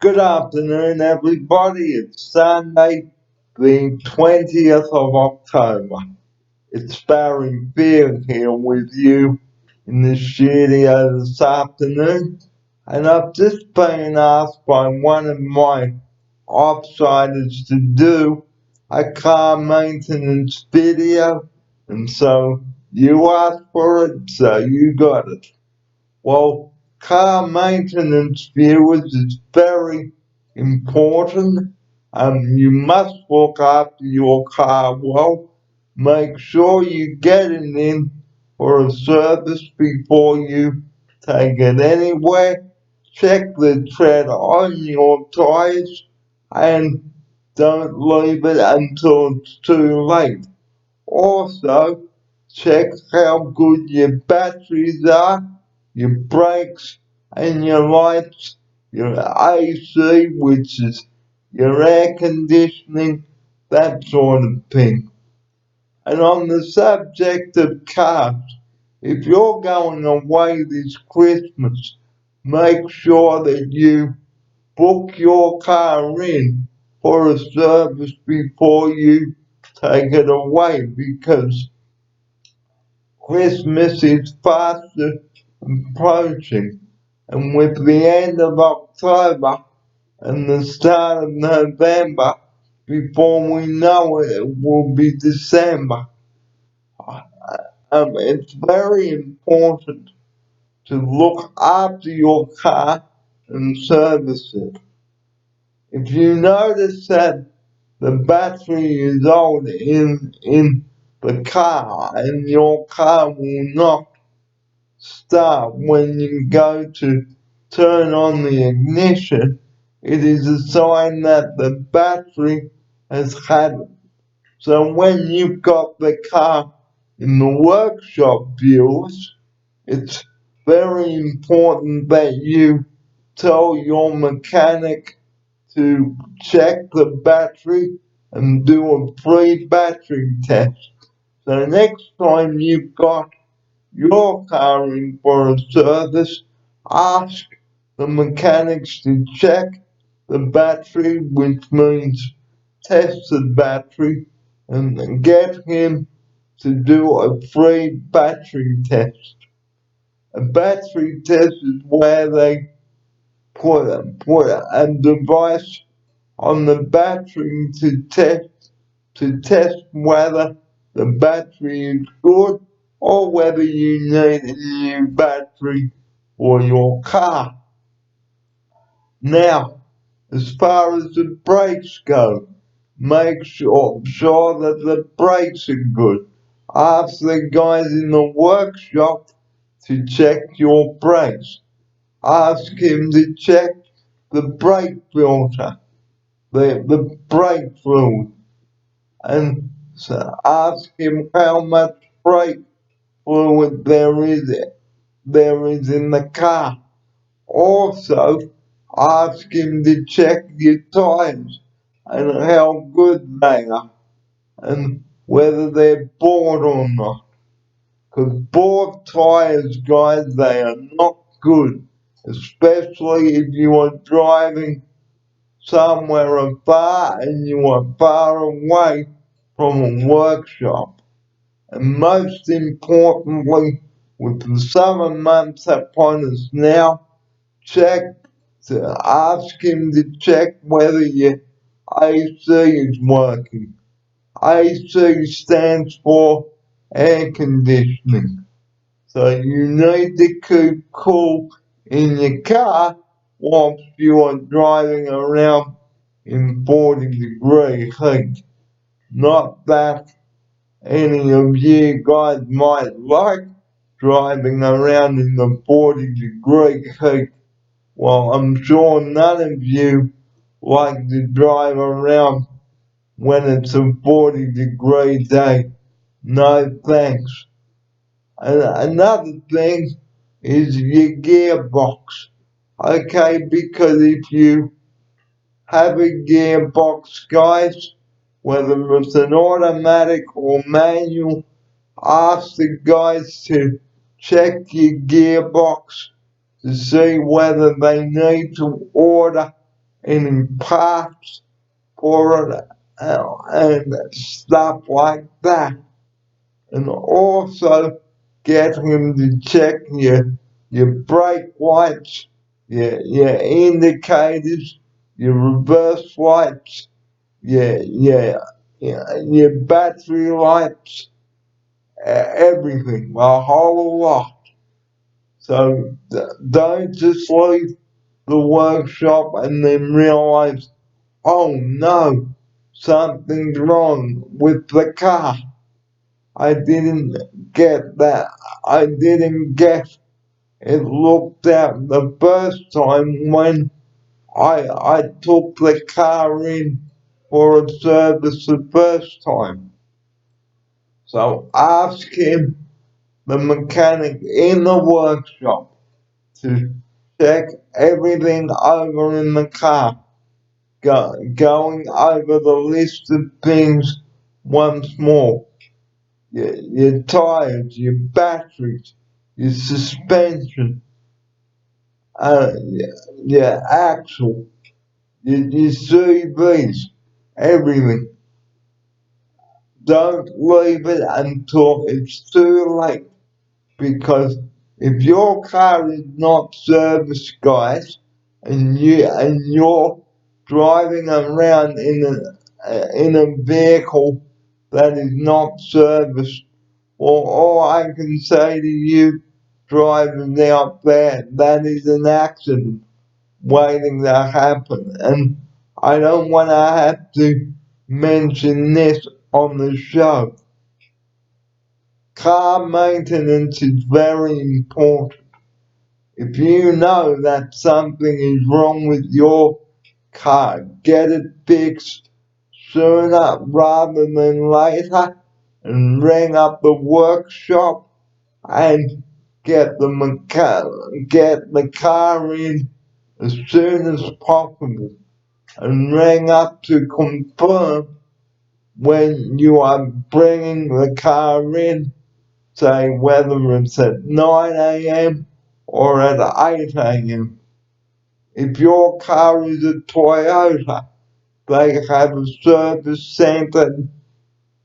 Good afternoon, everybody. It's Sunday, the 20th of October. It's Barry Beard here with you in the studio this afternoon, and I've just been asked by one of my offsiders to do a car maintenance video, and so you asked for it, so you got it. Well, car maintenance, viewers, is very important. You must look after your car well. Make sure you get it in for a service before you take it anywhere. Check the tread on your tires and don't leave it until it's too late. Also, check how good your batteries are, your brakes, and your lights, your AC, which is your air conditioning, that sort of thing. And on the subject of cars, if you're going away this Christmas, make sure that you book your car in for a service before you take it away, because Christmas is fast approaching, and with the end of October and the start of November, before we know it, it will be December. It's very important to look after your car and service it. If you notice that the battery is old in the car and your car will not start when you go to turn on the ignition, it is a sign that the battery has had it. So when you've got the car in the workshop, viewers, it's very important that you tell your mechanic to check the battery and do a free battery test. So next time you've got your car in for a service, ask the mechanics to check the battery, which means test the battery, and get him to do a free battery test. A battery test is where they put a device on the battery to test whether the battery is good or whether you need a new battery for your car. Now, as far as the brakes go, make sure that the brakes are good. Ask the guys in the workshop to check your brakes. Ask him to check the brake filter, the brake fluid, and ask him how much brake fluid there is in the car. Also, ask him to check your tires and how good they are and whether they're bored or not. Because bored tires, guys, they are not good, especially if you are driving somewhere far and you are far away from a workshop. And most importantly, with the summer months upon us now, ask him to check whether your AC is working. AC stands for air conditioning. So you need to keep cool in your car whilst you are driving around in 40-degree heat. Not that any of you guys might like driving around in the 40-degree heat. Well, I'm sure none of you like to drive around when it's a 40-degree day. No thanks. And another thing is your gearbox. Okay, because if you have a gearbox, guys, whether it's an automatic or manual, ask the guys to check your gearbox to see whether they need to order any parts for it and stuff like that. And also get him to check your brake lights, your indicators, your reverse lights, your battery lights, everything, a whole lot. So don't just leave the workshop and then realize, oh no, something's wrong with the car. I didn't get that. I didn't get it looked at the first time when I took the car in for a service the first time. So ask him, the mechanic in the workshop, to check everything over in the car, going over the list of things once more. Your tires, your batteries, your suspension, your axle, your CVs, everything. Don't leave it until it's too late, because if your car is not serviced, guys, and you're driving around in a vehicle that is not serviced, well, all I can say to you drivers out there, that is an accident waiting to happen. And I don't want to have to mention this on the show. Car maintenance is very important. If you know that something is wrong with your car, get it fixed sooner rather than later, and ring up the workshop and get the car in as soon as possible, and ring up to confirm when you are bringing the car in, say whether it's at 9 a.m. or at 8 a.m. If your car is a Toyota, they have a service center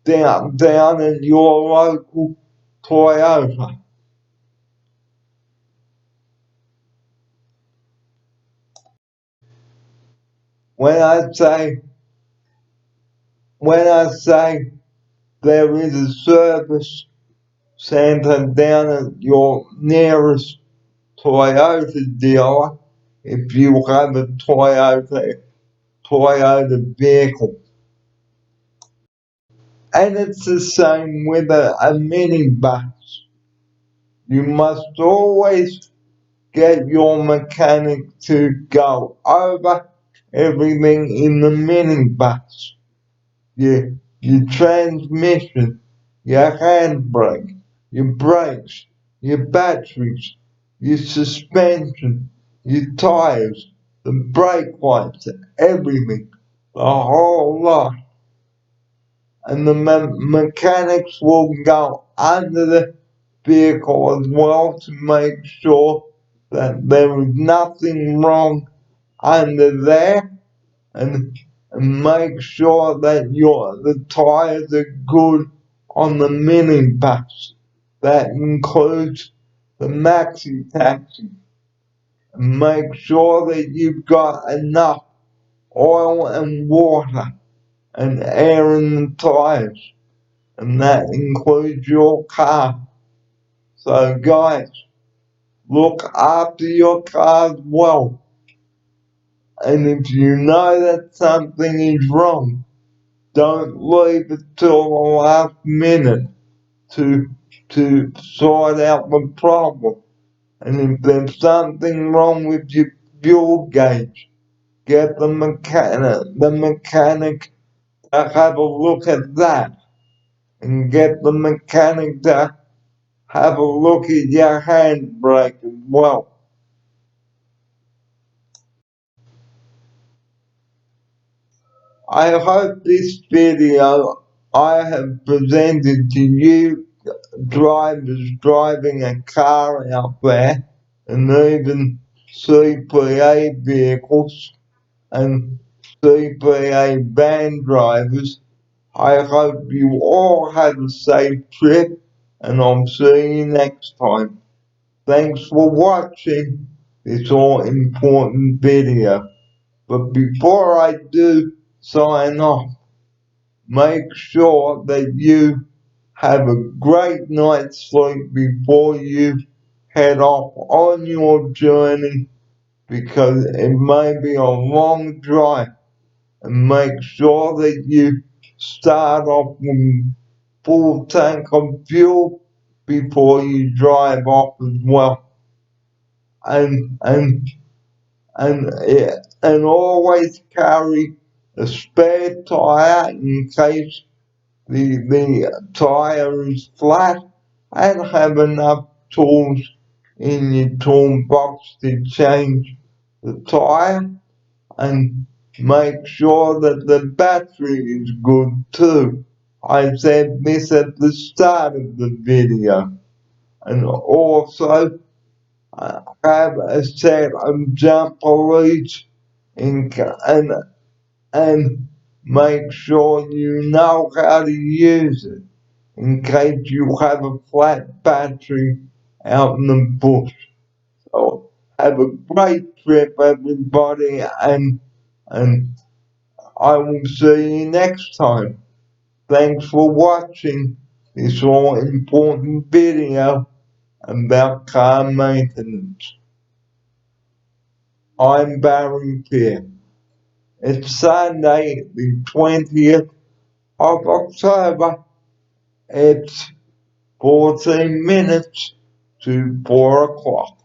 down in your local Toyota. When I say there is a service center down at your nearest Toyota dealer, if you have a Toyota vehicle. And it's the same with a minibus. You must always get your mechanic to go over everything in the minibus. Your transmission, your handbrake, your brakes, your batteries, your suspension, your tires, the brake lights, everything, the whole lot. And the mechanics will go under the vehicle as well to make sure that there is nothing wrong under there, and make sure that the tires are good on the minibus. That includes the maxi taxi. And make sure that you've got enough oil and water and air in the tires. And that includes your car. So guys, look after your car well. And if you know that something is wrong, don't leave it till the last minute to sort out the problem. And if there's something wrong with your fuel gauge, get the mechanic to have a look at that, and get the mechanic to have a look at your handbrake as well. I hope this video I have presented to you drivers driving a car out there, and even CPA vehicles, and CPA van drivers. I hope you all have a safe trip, and I'll see you next time. Thanks for watching this all important video. But before I do sign off, make sure that you have a great night's sleep before you head off on your journey, because it may be a long drive, and make sure that you start off with full tank of fuel before you drive off as well. And and and always carry a spare tire in case the tire is flat, and have enough tools in your toolbox to change the tire, and make sure that the battery is good too. I said this at the start of the video. And also have a set of jumper leads and make sure you know how to use it in case you have a flat battery out in the bush. So have a great trip, everybody, and I will see you next time. Thanks for watching this all important video about car maintenance. I'm Barry Peer. It's Sunday, the 20th of October. It's 14 minutes to 4 o'clock.